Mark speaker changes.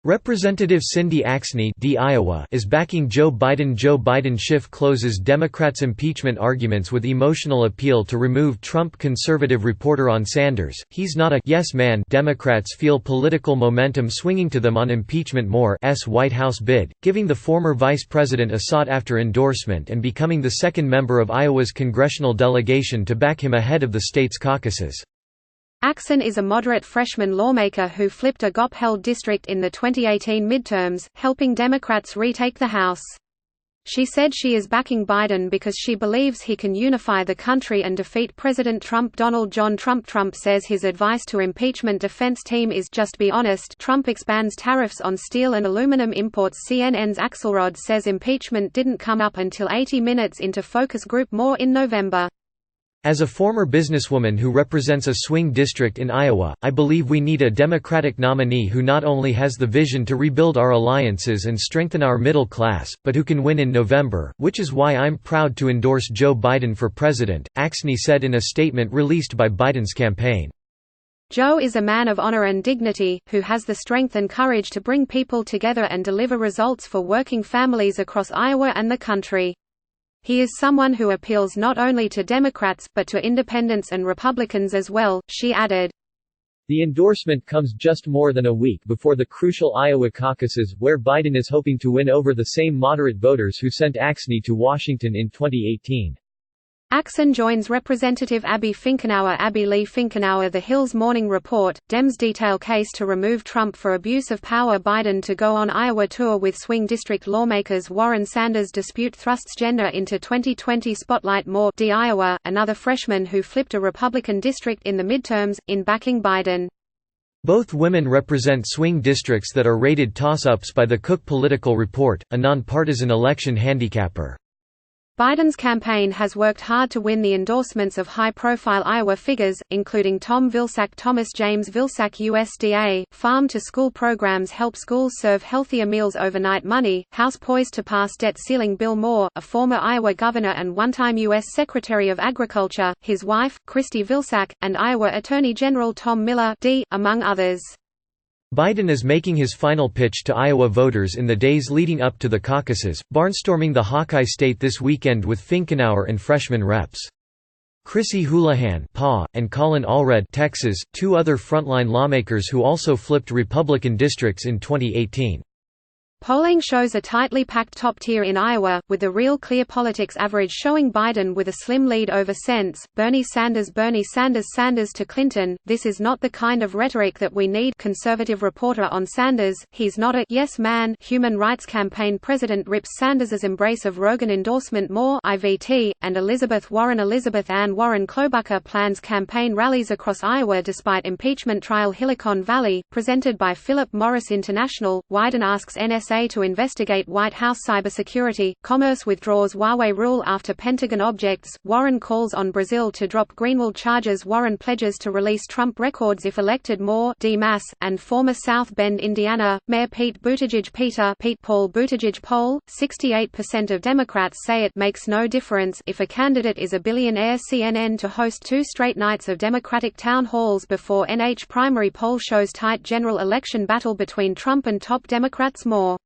Speaker 1: Representative Cindy Axne Iowa is backing Joe Biden. Joe Biden Schiff closes Democrats' impeachment arguments with emotional appeal to remove Trump. Conservative reporter on Sanders, he's not a yes man. Democrats feel political momentum swinging to them on impeachment more's White House bid, giving the former vice president a sought-after endorsement and becoming the second member of Iowa's congressional delegation to back him ahead of the state's caucuses.
Speaker 2: Axne is a moderate freshman lawmaker who flipped a GOP-held district in the 2018 midterms, helping Democrats retake the House. She said she is backing Biden because she believes he can unify the country and defeat President Trump. Donald John Trump. Trump says his advice to impeachment defense team is just be honest. Trump expands tariffs on steel and aluminum imports. CNN's Axelrod says impeachment didn't come up until 80 minutes into focus group more in November.
Speaker 1: As a former businesswoman who represents a swing district in Iowa, I believe we need a Democratic nominee who not only has the vision to rebuild our alliances and strengthen our middle class, but who can win in November, which is why I'm proud to endorse Joe Biden for president, Axne said in a statement released by Biden's campaign.
Speaker 2: Joe is a man of honor and dignity, who has the strength and courage to bring people together and deliver results for working families across Iowa and the country. He is someone who appeals not only to Democrats, but to independents and Republicans as well, she added.
Speaker 3: The endorsement comes just more than a week before the crucial Iowa caucuses, where Biden is hoping to win over the same moderate voters who sent Axne to Washington in 2018.
Speaker 2: Axne joins Representative Abby Finkenauer. Abby Lee Finkenauer. TheHill's Morning Report, Dems detail case to remove Trump for abuse of power. Biden to go on Iowa tour with swing district lawmakers. Warren Sanders dispute thrusts gender into 2020 spotlight. More. Iowa, another freshman who flipped a Republican district in the midterms, in backing Biden.
Speaker 1: Both women represent swing districts that are rated toss-ups by the Cook Political Report, a nonpartisan election handicapper.
Speaker 2: Biden's campaign has worked hard to win the endorsements of high-profile Iowa figures, including Tom Vilsack. Thomas James Vilsack. USDA, farm-to-school programs help schools serve healthier meals. Overnight money, House poised to pass debt ceiling. Bill Moore, a former Iowa governor and one-time U.S. Secretary of Agriculture, his wife, Christy Vilsack, and Iowa Attorney General Tom Miller, among others.
Speaker 1: Biden is making his final pitch to Iowa voters in the days leading up to the caucuses, barnstorming the Hawkeye State this weekend with Finkenauer and freshman reps. Chrissy Houlihan and Colin Allred Texas, two other frontline lawmakers who also flipped Republican districts in 2018.
Speaker 2: Polling shows a tightly packed top tier in Iowa, with the Real Clear Politics average showing Biden with a slim lead over Bernie Sanders. Sanders to Clinton, this is not the kind of rhetoric that we need. Conservative reporter on Sanders, he's not a yes man. Human Rights Campaign president rips Sanders's embrace of Rogan endorsement. More. IVT, and Elizabeth Warren. Elizabeth Ann Warren Klobuchar plans campaign rallies across Iowa despite impeachment trial. Silicon Valley, presented by Philip Morris International, Wyden asks NSA to investigate White House cybersecurity. Commerce withdraws Huawei rule after Pentagon objects. Warren calls on Brazil to drop Greenwald charges. Warren pledges to release Trump records if elected. More. Mass, and former South Bend, Indiana, Mayor Pete Buttigieg. Paul Buttigieg poll, 68% of Democrats say it makes no difference if a candidate is a billionaire. CNN to host 2 straight nights of Democratic town halls before NH primary poll shows tight general election battle between Trump and top Democrats. More.